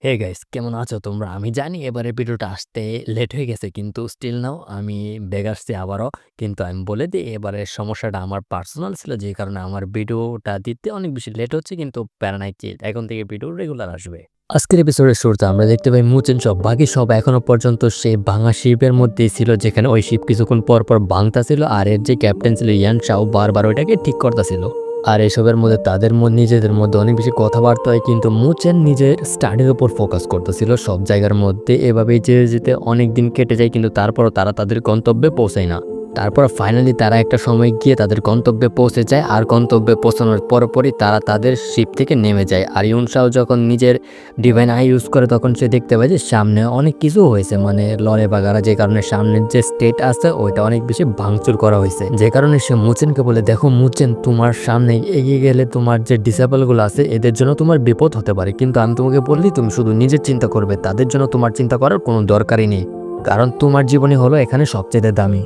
Hey guys কেমন আছো তোমরা? আমি জানি এবারের ভিডিওটা আসতে লেট হয়ে গেছে কিন্তু স্টিল নাও আমি ব্যাক আসছি আবারও। কিন্তু আমি বলে দিই এবারের সমস্যাটা আমার পার্সোনাল ছিল যে কারণে আমার ভিডিওটা দিতে অনেক বেশি লেট হচ্ছে কিন্তু প্যারা নাই চিল। এখন থেকে ভিডিও রেগুলার আসবে। আজকের এপিসোডের শুরুতে আমরা দেখতে পাই মুচেন সব বাকি সব এখনো পর্যন্ত সেই ভাঙা শিপের মধ্যেই ছিল যেখানে ওই শিপ কিছুক্ষণ পর পর ভাঙতাছিল আর এর যে ক্যাপ্টেন ছিল ইয়ান শাও বারবার ওইটাকে ঠিক করতেছিল। আর এসবের মধ্যে তাদের নিজেদের মধ্যে অনেক বেশি কথাবার্তা হয় কিন্তু মুচেন নিজের স্টাডির উপর ফোকাস করতেছিল সব জায়গার মধ্যে। এভাবেই যেতে যেতে অনেক দিন কেটে যায় কিন্তু তারপরও তারা তাদের গন্তব্যে পৌঁছায় না। তারপর ফাইনালি তারা একটা সময় গিয়ে তাদের গন্তব্যে পৌঁছে যায় আর গন্তব্যে পৌঁছানোর পরপরই তারা তাদের শিপ থেকে নেমে যায়। আর ইউনশাও যখন নিজের ডিভাইন আই ইউজ করে তখন সে দেখতে পায় যে সামনে অনেক কিছু হয়েছে, মানে লড়ে বাগারা, যে কারণে সামনের যে স্টেট আছে ওইটা অনেক বেশি ভাঙচুর করা হয়েছে। যে কারণে সে মুচেনকে বলে, দেখো মুচেন, তোমার সামনে এগিয়ে গেলে তোমার যে ডিসেবলগুলো আছে এদের জন্য তোমার বিপদ হতে পারে, কিন্তু আমি তোমাকে বললি তুমি শুধু নিজের চিন্তা করবে, তাদের জন্য তোমার চিন্তা করার কোনো দরকারই নেই, কারণ তোমার জীবনই হলো এখানে সবচেয়ে দামি।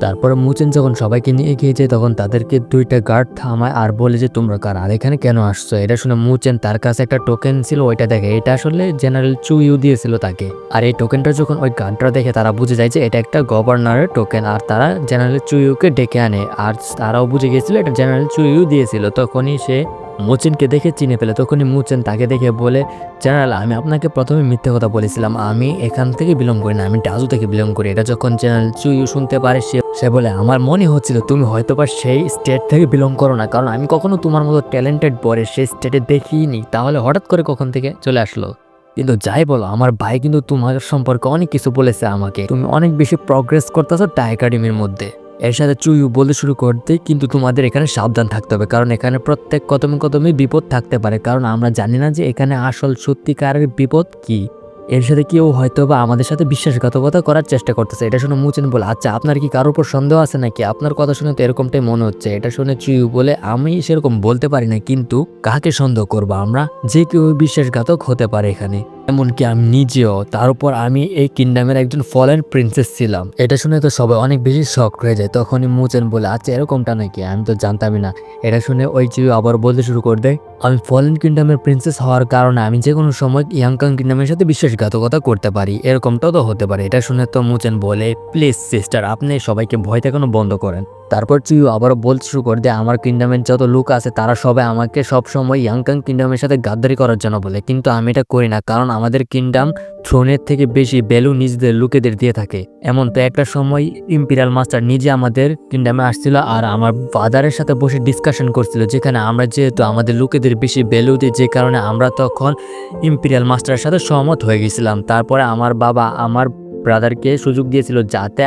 তারপরে মুচেন যখন সবাইকে নিয়ে এগিয়ে যায় তখন তাদেরকে দুইটা গার্ড থামায় আর বলে যে তোমরা কার আর এখানে কেন আসছো। এটা শুনে মুচেন তার কাছে একটা টোকেন ছিল ওইটা দেখে, এটা আসলে জেনারেল চু ইউ দিয়েছিল তাকে। আর এই টোকেনটা যখন ওই গার্ডরা দেখে তারা বুঝে যায় যে এটা একটা গভর্নরের টোকেন আর তারা জেনারেল চু ইউকে ডেকে আনে। আর তারাও বুঝে গিয়েছিল এটা জেনারেল চু ইউ দিয়েছিল। তখনই সে মুচেনকে দেখে চিনে ফেলে। তখনই মুচেন তাকে দেখে বলে, জেনারেল আমি আপনাকে প্রথমে মিথ্যে কথা বলেছিলাম, আমি এখান থেকে বিলং করি না, আমি ডাজু থেকে বিলং করি। এটা যখন জেনারেল চু ইউ শুনতে পারে সে বলে, আমার মনে হচ্ছিল তুমি হয়তোবা সেই স্টেট থেকে বিলং করো না, কারণ আমি কখনো তোমার মতো ট্যালেন্টেড বয় সেই স্টেটে দেখিনি, তাহলে হঠাৎ করে কখন থেকে চলে আসলো। কিন্তু যাই বলো, আমার ভাই কিন্তু তোমার সম্পর্কে অনেক কিছু বলেছে আমাকে, তুমি অনেক বেশি প্রগ্রেস করতেছো টাই একাডেমির মধ্যে। এর সাথে চুইউ বলতে শুরু করতে, কিন্তু তোমাদের এখানে সাবধান থাকতে হবে, কারণ এখানে প্রত্যেক কদমে কদমে বিপদ থাকতে পারে, কারণ আমরা জানি না যে এখানে আসল সত্যিকারের বিপদ কি। এর সাথে কেউ হয়তো বা আমাদের সাথে বিশ্বাসঘাতকতা করার চেষ্টা করতেছে। এটা শুনে মুচেন বলে, আচ্ছা আপনার কি কারোর উপর সন্দেহ আছে নাকি? আপনার কথা শুনে তো এরকমটাই মনে হচ্ছে। এটা শুনে চুইউ বলে, আমি সেরকম বলতে পারি না, কিন্তু কাকে সন্দেহ করবো আমরা? যে কেউ বিশ্বাসঘাতক হতে পারে এখানে, এমনকি আমি নিজেও। তার উপর আমি এই কিংডমের একজন ফলেন প্রিন্সেস ছিলাম। এটা শুনে তো সবাই অনেক বেশি শক হয়ে যায়। তখনই মুচেন বলে, আচ্ছা এরকমটা নাকি, আমি তো জানতামই না। এটা শুনে ওই চুইউ আবার বলতে শুরু করে দেয়, আমি ফলেন কিংডমের প্রিন্সেস হওয়ার কারণে আমি যে কোনো সময় ইয়াংকাং কিংডমের সাথে বিশ্বাসঘাতকতা করতে পারি, এরকমটাও তো হতে পারে। এটা শুনে তো মুচেন বলে, প্লিজ সিস্টার আপনি সবাইকে ভয় দেখানো বন্ধ করেন। তারপর চুইউ আবারও বলতে শুরু করে দেয়, আমার কিংডমের যত লোক আছে তারা সবাই আমাকে সবসময় ইয়াংকাং কিংডমের সাথে গাদ্দারি করার জন্য বলে, কিন্তু আমি এটা করি না, কারণ আমাদের কিংডম থ্রোনের থেকে বেশি ভ্যালু নিজেদের লোকেদের দিয়ে থাকে। এমন তো একটা সময় ইম্পিরিয়াল মাস্টার নিজে আমাদের কিংডমে আসছিল আর আমার ফাদারের সাথে বসে ডিসকাশন করছিল, যেখানে আমরা যেহেতু আমাদের লোকেদের বেশি ভ্যালু দিই, যে কারণে আমরা তখন ইম্পিরিয়াল মাস্টারের সাথে সহমত হয়ে গেছিলাম। তারপরে আমার বাবা আমার ব্রাদারকে সুযোগ দিয়েছিল যাতে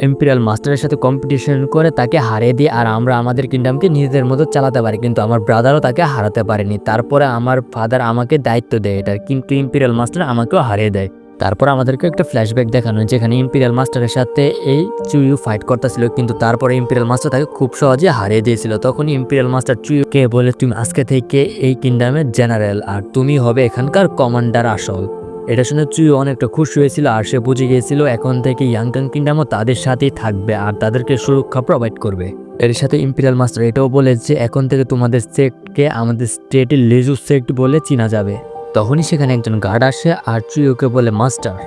ইম্পিরিয়াল মাস্টারের সাথে কম্পিটিশন করে তাকে হারিয়ে দিই আর আমরা আমাদের কিংডমকে নিজেদের মতো চালাতে পারি, কিন্তু আমার ব্রাদারও তাকে হারাতে পারেনি। তারপরে আমার ফাদার আমাকে দায়িত্ব দেয় এটার, কিন্তু ইম্পিরিয়াল মাস্টার আমাকেও হারিয়ে দেয়। তারপর আমাদেরকে একটা ফ্ল্যাশব্যাক দেখানো যেখানে ইম্পিরিয়াল মাস্টারের সাথে এই চুইউ ফাইট করতেছিল, কিন্তু তারপরে ইম্পিরিয়াল মাস্টার তাকে খুব সহজে হারিয়ে দিয়েছিল। তখনই ইম্পিরিয়াল মাস্টার চুইউকে বলে, তুমি আজকে থেকে এই কিংডমের জেনারেল আর তুমি হবে এখানকার কমান্ডার আসল। এটা শুনে চুইউ অনেকটা খুশি হয়েছিল আর সে বুঝে গিয়েছিল এখন থেকে ইয়াংকাং কিংডমও তাদের সাথেই থাকবে আর তাদেরকে সুরক্ষা প্রোভাইড করবে। এর সাথে ইম্পিরিয়াল মাস্টার এটাও বলে যে এখন থেকে তোমাদের সেক্টকে আমাদের স্টেটের লেজু সেক্ট বলে চিনা যাবে। তখনই সেখানে একজন গার্ড আসে আর চুইউকে বলে, মাস্টার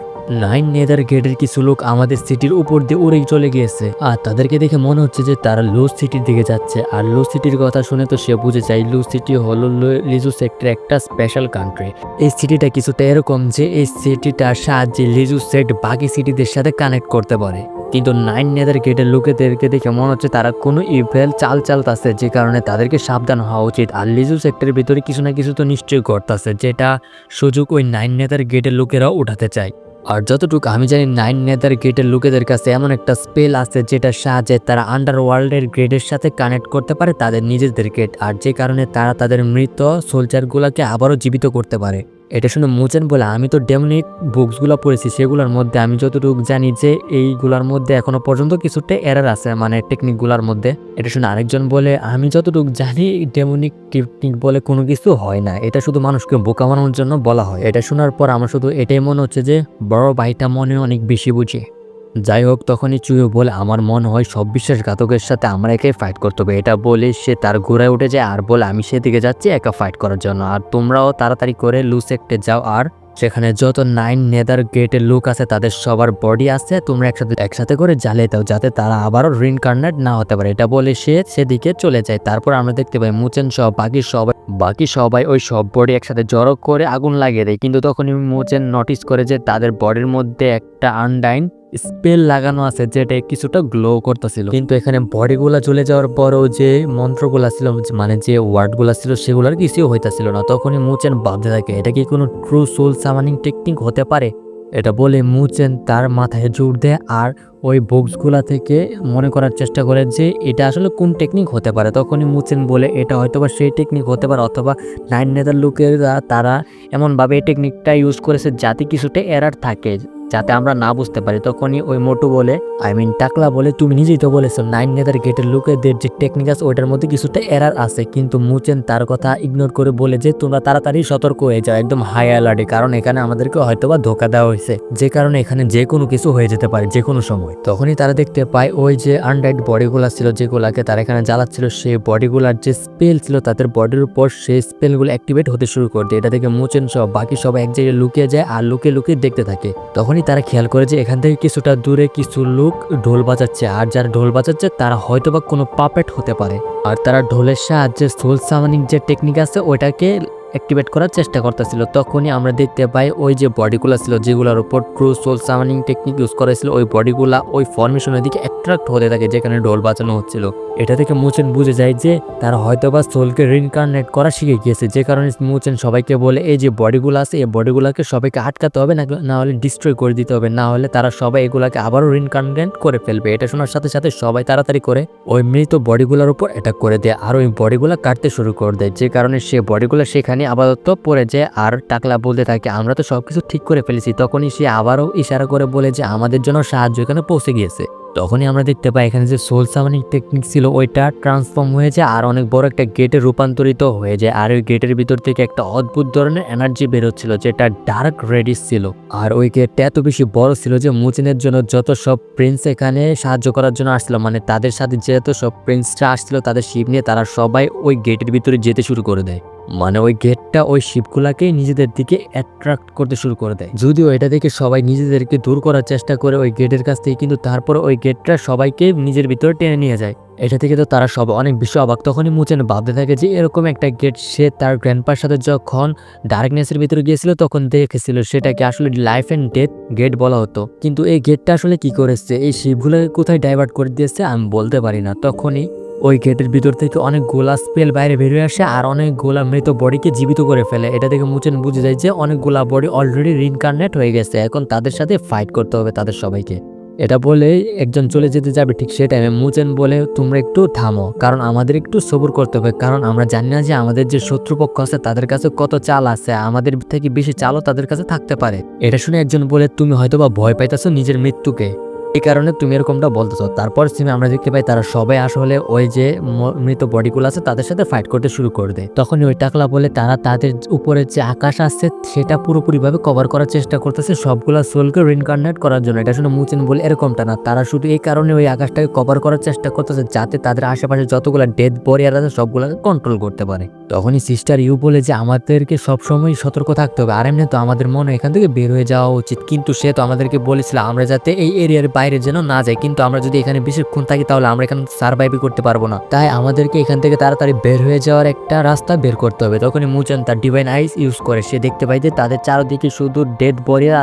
9 নেদার গেটের কিছু লোক আমাদের সিটির উপর দিয়ে উড়ে চলে গিয়েছে আর তাদেরকে দেখে মনে হচ্ছে যে তারা লো সিটির দিকে যাচ্ছে। আর লো সিটির কথা শুনে তো সে বুঝে যায় লো সিটি হলো লিজু সেক্টর একটা স্পেশাল কান্ট্রি। এই সিটিটা কিছুটা এরকম যে এই সিটিটার সাহায্যে লিজু সেক্ট বাকি সিটিদের সাথে কানেক্ট করতে পারে, কিন্তু 9 নেদার গেটের লোকেদেরকে দেখে মনে হচ্ছে তারা কোনো ইভেল চাল চালতাছে, যে কারণে তাদেরকে সাবধান হওয়া উচিত। আর লিজু সেক্টরের ভিতরে কিছু না কিছু তো নিশ্চয়ই ঘটতেছে, যেটা সুযোগ ওই 9 নেদার গেটের লোকেরাও উঠাতে চায়। আর যতটুকু আমি জানি 9 নেদার গেটের লোকেদের কাছে এমন একটা স্পেল আছে যেটার সাহায্যে তারা আন্ডারওয়ার্ল্ডের গ্রেডের সাথে কানেক্ট করতে পারে তাদের নিজেদের গেট, আর যে কারণে তারা তাদের মৃত সোলজারগুলোকে আবারও জীবিত করতে পারে। এটা শুনে মুচেন বলে, আমি তো ডেমনিক বুকসগুলো পড়েছি, সেগুলোর মধ্যে আমি যতটুকু জানি যে এইগুলোর মধ্যে এখনো পর্যন্ত কিছুটা এরার আছে, মানে টেকনিকগুলোর মধ্যে। এটা শুনে আরেকজন বলে, আমি যতটুকু জানি ডেমনিক টেকনিক বলে কোনো কিছু হয় না, এটা শুধু মানুষকে বোকা বানানোর জন্য বলা হয়। এটা শোনার পর আমার শুধু এটাই মনে হচ্ছে যে বড় ভাইটা মনে অনেক বেশি বুঝে। যাই হোক তখনই চুইও বলে আমার মনে হয় সব বিশ্বাসঘাতকের সাথে আমরা একাই ফাইট করতে হবে। এটা বলে সে তার ঘোড়ায় উঠে যায় আর বলে আমি সেদিকে যাচ্ছি একা ফাইট করার জন্য, আর তোমরাও তাড়াতাড়ি করে লু সেক্টরে যাও আর সেখানে যত 9 নেদার গেটের লোক আছে তাদের সবার বডি আছে তোমরা একসাথে করে জ্বালিয়ে দাও যাতে তারা আবারও রিইনকার্নেট না হতে পারে। এটা বলে সে সেদিকে চলে যায়। তারপর আমরা দেখতে পাই মুচেন সহ বাকি সবাই ওই সব বডি একসাথে জড়ো করে আগুন লাগিয়ে দেয়, কিন্তু তখনই মুচেন নোটিস করে যে তাদের বডির মধ্যে একটা আনডাইন স্পেল লাগানো আছে যেটা কিছুটা গ্লো করতেছিল। কিন্তু এখানে বডিগুলা জ্বলে যাওয়ার পরেও যে মন্ত্রগুলা ছিল মানে যে ওয়ার্ডগুলা ছিল সেগুলোর কিছুই হইতাছিল না। তখনই মুচেন ভাবতে থাকে এটা কি কোনো ট্রু সোল সামানিং টেকনিক হতে পারে। এটা বলে মুচেন তার মাথায় জোর দেয় আর ওই বক্সগুলা থেকে মনে করার চেষ্টা করে যে এটা আসলে কোন টেকনিক হতে পারে। তখনই মুচেন বলে এটা হয়তোবা সেই টেকনিক হতে পারে অথবা 9 নেদার লোকেরা তারা এমনভাবে এই টেকনিকটা ইউজ করেছে যাতে কিছুটা এরার থাকে যাতে আমরা না বুঝতে পারি। তখনই ওই মোটু বলে টাকলা বলে তুমি নিজেই তো বলেছো 9 নেদার গেটের লোকেদের যে টেকনিক আছে ওইটার মধ্যে কিছুটা এরার আছে, কিন্তু মুচেন তার কথা ইগনোর করে বলে যে তোমরা তাড়াতাড়ি সতর্ক হয়ে যাও একদম হাই অ্যালার্টে, কারণ এখানে আমাদেরকে হয়তোবা ধোকা দেওয়া হয়েছে যে কারণে এখানে যে কোনো কিছু হয়ে যেতে পারে যে কোনো সময়। তখনই তারা দেখতে পায় ওই যে আনডাইড বডিগুলা ছিল যেগুলাকে তারা এখানে জ্বালাচ্ছিল সেই বডিগুলার যে স্পেল ছিল তাদের বডির উপর সেই স্পেলগুলো অ্যাক্টিভেট হতে শুরু করে দেয়। এটা থেকে মুচেন সহ বাকি সবাই এক জায়গায় লুকিয়ে যায় আর লুকিয়ে দেখতে থাকে। তখনই তারা খেয়াল করে যে এখান থেকে কিছুটা দূরে কিছু লোক ঢোল বাজাচ্ছে আর যারা ঢোল বাজাচ্ছে তারা হয়তোবা কোনো পাপেট হতে পারে আর তারা ঢোলের সাহায্যে সোল সামানিং যে টেকনিক আছে ওইটাকে অ্যাক্টিভেট করার চেষ্টা করতেছিল। তখনই আমরা দেখতে পাই ওই যে বডিগুলো ছিল যেগুলোর উপর ট্রু সোল সামানিং টেকনিক ইউজ করেছিল ওই বডিগুলা ওই ফরমেশনের দিকে অ্যাট্রাক্ট হতে থাকে যেখানে ঢোল বাজানো হচ্ছিল। এটা থেকে মুচেন বুঝে যায় যে তারা হয়তোবা সোলকে রিইনকার্নেট করা শিখে গিয়েছে, যে কারণে মুচেন সবাইকে বলে এই যে বডিগুলো আছে এই বডিগুলোকে সবাইকে আটকাতে হবে না হলে ডিস্ট্রয় করে দিতে হবে, না হলে তারা সবাই এগুলাকে আবারও রিইনকার্নেট করে ফেলবে। এটা শোনার সাথে সাথে সবাই তাড়াতাড়ি করে ওই মৃত বডিগুলোর উপর অ্যাটাক করে দেয় আর ওই বডিগুলো কাটতে শুরু করে দেয়, যে কারণে সে বডিগুলো সেখানে আপাতত পড়ে যায়। আর টাকলা বলতে থাকে আমরা তো সবকিছু ঠিক করে ফেলেছি। তখনই সে আবারও ইশারা করে বলে যে আমাদের জন্য সাহায্য এখানে পৌঁছে গিয়েছে। তখনই আমরা দেখতে পাই এখানে যে সোল সামানিং টেকনিক ছিল ওইটা ট্রান্সফর্ম হয়ে যায় আর অনেক বড় একটা গেটে রূপান্তরিত হয়ে যায় আর ওই গেটের ভিতর থেকে একটা অদ্ভুত ধরনের এনার্জি বেরোচ্ছিল যেটা ডার্ক রেডিশ ছিল আর ওই গেটটা এত বেশি বড় ছিল যে মুচিনের জন্য যত সব প্রিন্স এখানে সাহায্য করার জন্য আসছিল মানে তাদের সাথে যত সব প্রিন্সরা আসছিল তাদের শিপ নিয়ে তারা সবাই ওই গেটের ভিতরে যেতে শুরু করে দেয়। মানে ওই গেটটা ওই শিপগুলাকে নিজেদের দিকে অ্যাট্রাক্ট করতে শুরু করে দেয়। যদিও এটা দেখে সবাই নিজেদেরকে দূর করার চেষ্টা করে ওই গেটের কাছ থেকে, কিন্তু তারপর ওই গেটটা সবাইকে নিজের ভিতরে টেনে নিয়ে যায়। এটা থেকে তো তারা সব অনেক বেশি অবাক। তখনই মুচেন ভাবতে থাকে যে এরকম একটা গেট সে তার গ্র্যান্ডপার সাথে যখন ডার্কনেসের ভিতরে গিয়েছিল তখন দেখেছিল, সেটাকে আসলে লাইফ এন্ড ডেথ গেট বলা হতো। কিন্তু এই গেটটা আসলে কি করেছে, এই শিপগুলোকে কোথায় ডাইভার্ট করে দিয়েছে আমি বলতে পারি না। তখনই ওই গেটের ভিতর থেকে অনেক গোলা স্পেল বাইরে বেরিয়ে আসে আর অনেক গোলা মৃত বডিকে জীবিত করে ফেলে। এটা থেকে মুচেন বুঝে যায় যে অনেকগুলা বডি অলরেডি রিইনকার্নেট হয়ে গেছে, এখন তাদের সাথে ফাইট করতে হবে তাদের সবাইকে। এটা বলে একজন চলে যেতে যাবে, ঠিক সে টাইমে মুচেন বলে তোমরা একটু থামো, কারণ আমাদের একটু সবুর করতে হবে, কারণ আমরা জানি না যে আমাদের যে শত্রুপক্ষ আছে তাদের কাছে কত চাল আছে, আমাদের থেকে বেশি চালও তাদের কাছে থাকতে পারে। এটা শুনে একজন বলে তুমি হয়তোবা ভয় পাইতেছো নিজের মৃত্যুকে, এই কারণে তুমি এরকমটা বলতেছো। তারপর সিমে আমরা দেখতে পাই তারা সবাই আসলে ওই যে মৃত বডিগুলো আছে তাদের সাথে ফাইট করতে শুরু করে দেয়। তখনই ওই টাকলা বলে তারা তাদের উপরে যে আকাশ আছে সেটা পুরোপুরিভাবে কভার করার চেষ্টা করতেছে সবগুলা সোলকে রিইনকার্নেট করার জন্য। এটা শুনে মুচেন বলে এরকমটা না, তারা শুধু এই কারণে ওই আকাশটাকে কভার করার চেষ্টা করতেছে যাতে তাদের আশেপাশে যতগুলো ডেথ বরিয়ার আছে সবগুলোকে কন্ট্রোল করতে পারে। তখনই সিস্টার ইউ বলে যে আমাদেরকে সবসময় সতর্ক থাকতে হবে, আর এমনি তো আমাদের মনে এখান থেকে বের হয়ে যাওয়া উচিত, কিন্তু সে তো আমাদেরকে বলেছিল আমরা যাতে এই এরিয়ার বাইরে যেন না যাই, কিন্তু আমরা যদি এখানে বেশিক্ষণ থাকি তাহলে আমরা এখানে সার্ভাইভ করতে পারবো না, তাই আমাদেরকে এখান থেকে তাড়াতাড়ি বের হয়ে যাওয়ার একটা রাস্তা বের করতে হবে। তখনই মুচেন তার ডিভাইন আইস ইউজ করে সে দেখতে পাই যে তাদের চারদিকে শুধু ডেড বরিয়ার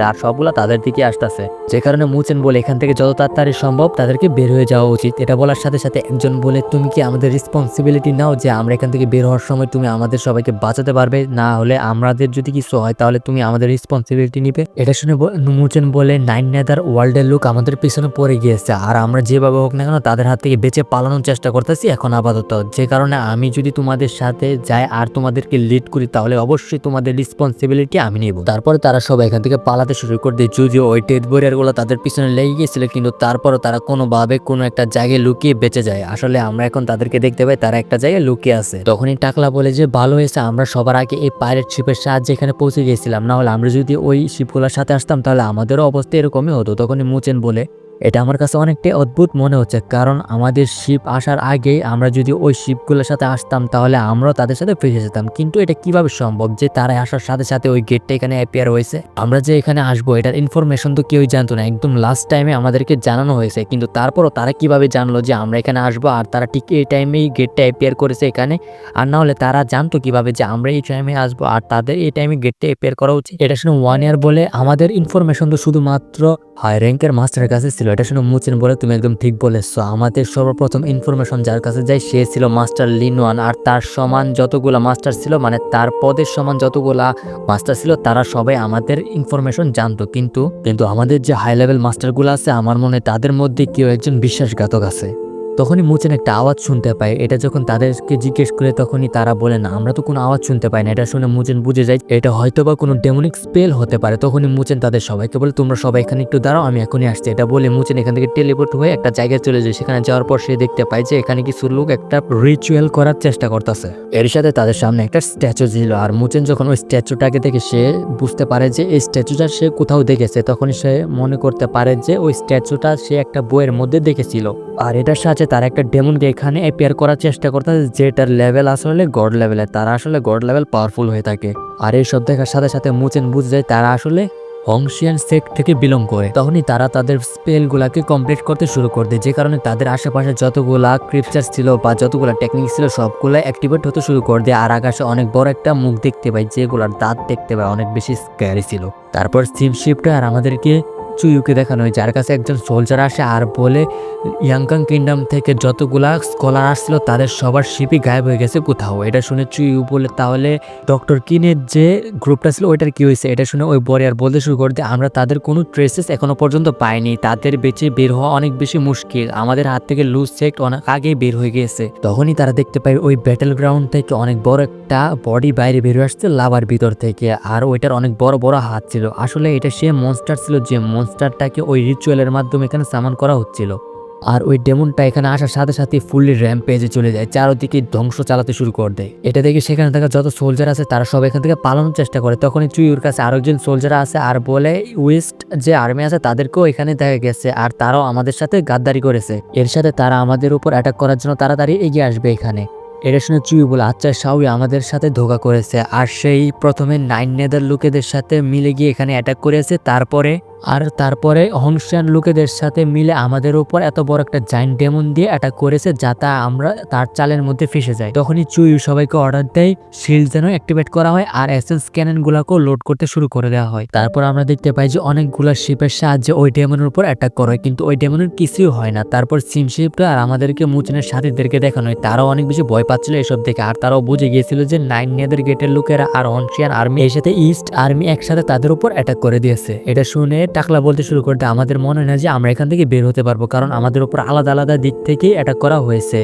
আর সবগুলা তাদের দিকে আসতেছে, যে কারণে মুচেন বলে এখান থেকে যত তাড়াতাড়ি সম্ভব তাদেরকে বের হয়ে যাওয়া উচিত। এটা বলার সাথে সাথে একজন বলে তুমি কি আমাদের রেসপন্সিবিলিটি নাও যে আমরা এখান থেকে বের হওয়ার সময় তুমি আমাদের সবাইকে বাঁচাতে পারবে, না হলে আমাদের যদি কিছু হয় তাহলে তুমি আমাদের রেসপন্সিবিলিটি নিবে। এটা শুনে মুচেন বলে 9 নেদার ওয়ার্ল্ডের লোক আমাদের পিছনে পড়ে গিয়েছে আর আমরা যেভাবে হোক না কেন তাদের হাত থেকে বেঁচে পালানোর চেষ্টা করতেছি এখন আপাতত, যে কারণে আমি যদি তোমাদের সাথে যাই আর তোমাদেরকে লিড করি তাহলে অবশ্যই তোমাদের রেসপন্সিবিলিটি আমি নিব। তারপরে তারা সবাই এখান থেকে পালাতে শুরু করে দেয়, যদিও ওই ডেড বরিয়ার গুলো তাদের পিছনে লেগে গিয়েছিল, কিন্তু তারপরও তারা কোনোভাবে কোনো একটা জায়গায় লুকিয়ে বেঁচে যায়। আসলে আমরা এখন তাদেরকে দেখতে পাই তারা একটা জায়গায় লুকিয়ে আছে। তখনই টাকলা বলে যে ভালো হয়েছে আমরা সবার আগে এই পাইরেট শিপের সাহায্যে এখানে পৌঁছে গিয়েছিলাম, না হলে আমরা যদি ওই শিপগুলোর সাথে আসতাম তাহলে আমাদেরও অবস্থা এরকমই হতো। তখনই মুচেন মুচেন বলে। এটা আমার কাছে অনেকটাই অদ্ভুত মনে হচ্ছে, কারণ আমাদের শিপ আসার আগেই আমরা যদি ওই শিপগুলোর সাথে আসতাম তাহলে আমরাও তাদের সাথে ফেসে যেতাম। কিন্তু এটা কিভাবে সম্ভব যে তারা আসার সাথে সাথে ওই গেটটা এখানে অ্যাপিয়ার হয়েছে? আমরা যে এখানে আসবো এটার ইনফরমেশন তো কেউই জানতো না, একদম লাস্ট টাইমে আমাদেরকে জানানো হয়েছে। কিন্তু তারপরও তারা কিভাবে জানলো যে আমরা এখানে আসবো আর তারা ঠিক এই টাইমেই গেটটা অ্যাপিয়ার করেছে এখানে? আর না হলে তারা জানতো কিভাবে যে আমরা এই টাইমে আসবো আর তাদের এই টাইমে গেটটা অ্যাপিয়ার করা উচিত? এটা শুনে 1 ইয়ার বলে আমাদের ইনফরমেশন তো শুধুমাত্র হাই র্যাঙ্কের মাস্টারের কাছে ছিল। এটা শুনে মুচেন বলে তুমি একদম ঠিক বলেছো, আমাদের সর্বপ্রথম ইনফরমেশন যার কাছে যায় সে ছিল মাস্টার লিনওয়ান। আর তার সমান যতগুলা মাস্টার ছিল, মানে তার পদের সমান যতগুলা মাস্টার ছিল, তারা সবাই আমাদের ইনফরমেশন জানতো। কিন্তু আমাদের যে হাই লেভেল মাস্টারগুলো আছে আমার মনে হয় তাদের মধ্যে কেউ একজন বিশ্বাসঘাতক আছে। তখনই মুচেন একটা আওয়াজ শুনতে পায়। এটা যখন তাদেরকে জিজ্ঞেস করে তখনই তারা বলে না, আমরা তো কোনো আওয়াজ শুনতে পাই না। এটা শুনে মুচেন বুঝে যায় এটা হয়তো বা কোনো ডেমনিক স্পেল হতে পারে। তখনই মুচেন তাদের সবাইকে বলে তোমরা সবাই এখানে একটু দাঁড়াও, আমি এখনই আসছি। এটা বলে মুচেন এখান থেকে টেলিপোর্ট হয়ে একটা জায়গায় চলে যায়। সেখানে যাওয়ার পর সে দেখতে পায় যে এখানে কিছু লোক একটা রিচুয়াল করার চেষ্টা করতেছে। এর সাথে তাদের সামনে একটা স্ট্যাচু ছিল। আর মুচেন যখন ওই স্ট্যাচুটাকে দেখে সে বুঝতে পারে যে এই স্ট্যাচুটা সে কোথাও দেখেছে। তখনই সে মনে করতে পারে যে ওই স্ট্যাচুটা সে একটা বইয়ের মধ্যে দেখেছিল। আর এটার সাথে তারা একটা ডেমনকে এখানে অ্যাপিয়ার করার চেষ্টা করতেছে যেটার লেভেল আসলে গড লেভেলের। তারা আসলে গড লেভেল পাওয়ারফুল হয়ে থাকে। আর এইসব দেখার সাথে সাথে মুচেন বুঝে যায় তারা আসলে হংশিয়ান সেক্ট থেকে বিলং করে। তখনই তারা তাদের স্পেলগুলাকে কমপ্লিট করতে শুরু করে দেয়, যে কারণে তাদের আশেপাশে যতগুলা ক্রিপচার ছিল বা যতগুলা টেকনিক ছিল সবগুলা অ্যাক্টিভেট হতে শুরু করে দেয়। আর আকাশে অনেক বড় একটা মুখ দেখতে পাই, যেগুলার দাঁত দেখতে পাই অনেক বেশি স্ক্যারি ছিল। তারপর স্টিমশিপটা আর আমাদেরকে চুইউকে দেখানো হয়, যার কাছে একজন সোলজার আসে আর বলে ইয়াংকাং কিংডম থেকে যতগুলা স্কলার আসছিল তাদের সবার শিপই গায়েব হয়ে গেছে কোথাও। এটা শুনে চুইউ বলে তাহলে ডক্টর কিনের যে গ্রুপটা ছিল ওইটার কি হয়েছে? এটা শুনে ওই বরিয়ার বলতে শুরু করে দেয় আমরা তাদের কোনো ট্রেসেস এখনো পর্যন্ত পাইনি, তাদের বেঁচে বের হওয়া অনেক বেশি মুশকিল, আমাদের হাত থেকে লুজ সেক্ট অনেক আগেই বের হয়ে গিয়েছে। তখনই তারা দেখতে পায় ওই ব্যাটেল গ্রাউন্ড থেকে অনেক বড় একটা বডি বাইরে বের হয়ে আসছে লাভার ভিতর থেকে। আর ওইটার অনেক বড় বড় হাত ছিল। আসলে এটা সে মনস্টার ছিল যে মনস্টারটাকে ওই রিচুয়ালের মাধ্যমে এখানে সামান করা হচ্ছিল। আর ওই ডেমনটা এখানে আসার সাথে সাথে ফুললি র্যাম্পেজে চলে যায়, চারদিকে ধ্বংস চালাতে শুরু করে দেয়। এটা দেখে সেখানে থাকা যত সোলজার আছে তারা সব এখান থেকে পালানোর চেষ্টা করে। তখনই চুইউর কাছে আরেকজন সোলজার আছে আর বলে ওয়েস্ট যে আর্মি আছে তাদেরকেও এখানে দেখা গেছে আর তারাও আমাদের সাথে গাদ্দারি করেছে। এর সাথে তারা আমাদের উপর অ্যাটাক করার জন্য তাড়াতাড়ি এগিয়ে আসবে এখানে। এটা শুনে চুই বলে আচ্ছা শাওই আমাদের সাথে ধোঁকা করেছে আর সেই প্রথমে 9 নেদার লোকেদের সাথে মিলে গিয়ে এখানে অ্যাটাক করেছে। তারপরে হংশিয়ান লোকেদের সাথে মিলে আমাদের উপর এত বড় একটা জাইন্ট ডেমন দিয়ে অ্যাটাক করেছে যাতে আমরা তার চালের মধ্যে ফেসে যাই। তখনই চুই সবাইকে অর্ডার দেয় শিল্ড যেন অ্যাক্টিভেট করা হয় আর এসএস ক্যানন গুলাকেও লোড করতে শুরু করে দেওয়া হয়। তারপর আমরা দেখতে পাই যে অনেকগুলো শিপের সাহায্যে ওই ডেমনের উপর অ্যাটাক করা হয়, কিন্তু ওই ডেমনের কিছুই হয় না। তারপর সিমশিপটা আর আমাদেরকে মুচেনের সাথীদেরকে দেখানো হয়, তারাও অনেক বেশি ভয় পাচ্ছিল এসব দেখে। আর তারাও বুঝে গিয়েছিল যে 9 নেদার গেটের লোকেরা আর হংশিয়ান আর্মি এর সাথে ইস্ট আর্মি একসাথে তাদের উপর অ্যাটাক করে দিয়েছে। এটা শুনে টাকলা বলতে শুরু করতে আমাদের মনে হয় না যে আমরা এখান থেকে বের হতে পারবো, কারণ আমাদের উপর আলাদা আলাদা দিক থেকেই অ্যাটাক করা হয়েছে।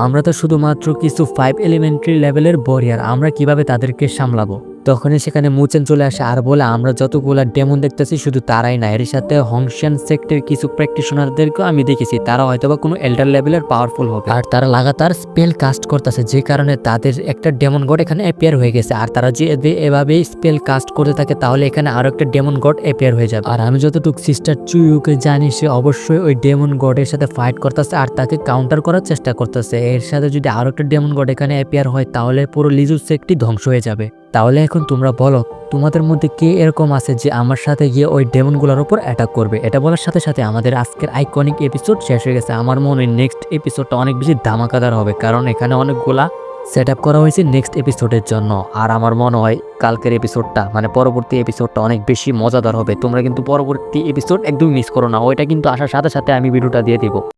আমরা তো শুধুমাত্র কিছু 5 এলিমেন্টারি লেভেলের বরিয়ার, আমরা কিভাবে তাদেরকে সামলাবো? তখনই সেখানে মুচেন চলে আসে আর বলে আমরা যতগুলা ডেমন দেখতেছি শুধু তারাই না, এর সাথে হংশিয়ান সেক্টের কিছু প্র্যাকটিশনারদেরকেও আমি দেখেছি, তারা হয়তোবা কোনো এল্ডার লেভেলের পাওয়ারফুল হবে। আর তারা লাগাতার স্পেল কাস্ট করতেছে, যে কারণে তাদের একটা ডেমন গড এখানে অ্যাপিয়ার হয়ে গেছে। আর তারা যে এভাবেই স্পেল কাস্ট করতে থাকে তাহলে এখানে আরো একটা ডেমন গড অ্যাপিয়ার হয়ে যাবে। আর আমি যতটুকু সিস্টার চুইউকে জানি সে অবশ্যই ওই ডেমন গডের সাথে ফাইট করতেছে আর তাকে কাউন্টার করার চেষ্টা করতেছে। এর সাথে যদি আরো একটা ডেমন গড এখানে অ্যাপিয়ার হয় তাহলে পুরো লিজু সেক্টই ধ্বংস হয়ে যাবে। তাহলে এখন তোমরা বলো তোমাদের মধ্যে কে এরকম আছে যে আমার সাথে গিয়ে ওই ডেমনগুলোর উপর অ্যাটাক করবে? এটা বলার সাথে সাথে আমাদের আজকের আইকনিক এপিসোড শেষ হয়ে গেছে। আমার মনে হয় নেক্সট এপিসোডটা অনেক বেশি ধামাকাদার হবে, কারণ এখানে অনেকগুলা সেট আপ করা হয়েছে নেক্সট এপিসোডের জন্য। আর আমার মনে হয় কালকের এপিসোডটা মানে পরবর্তী এপিসোডটা অনেক বেশি মজাদার হবে। তোমরা কিন্তু পরবর্তী এপিসোড একদম মিস করো না, ওইটা কিন্তু আসার সাথে সাথে আমি ভিডিওটা দিয়ে দিব।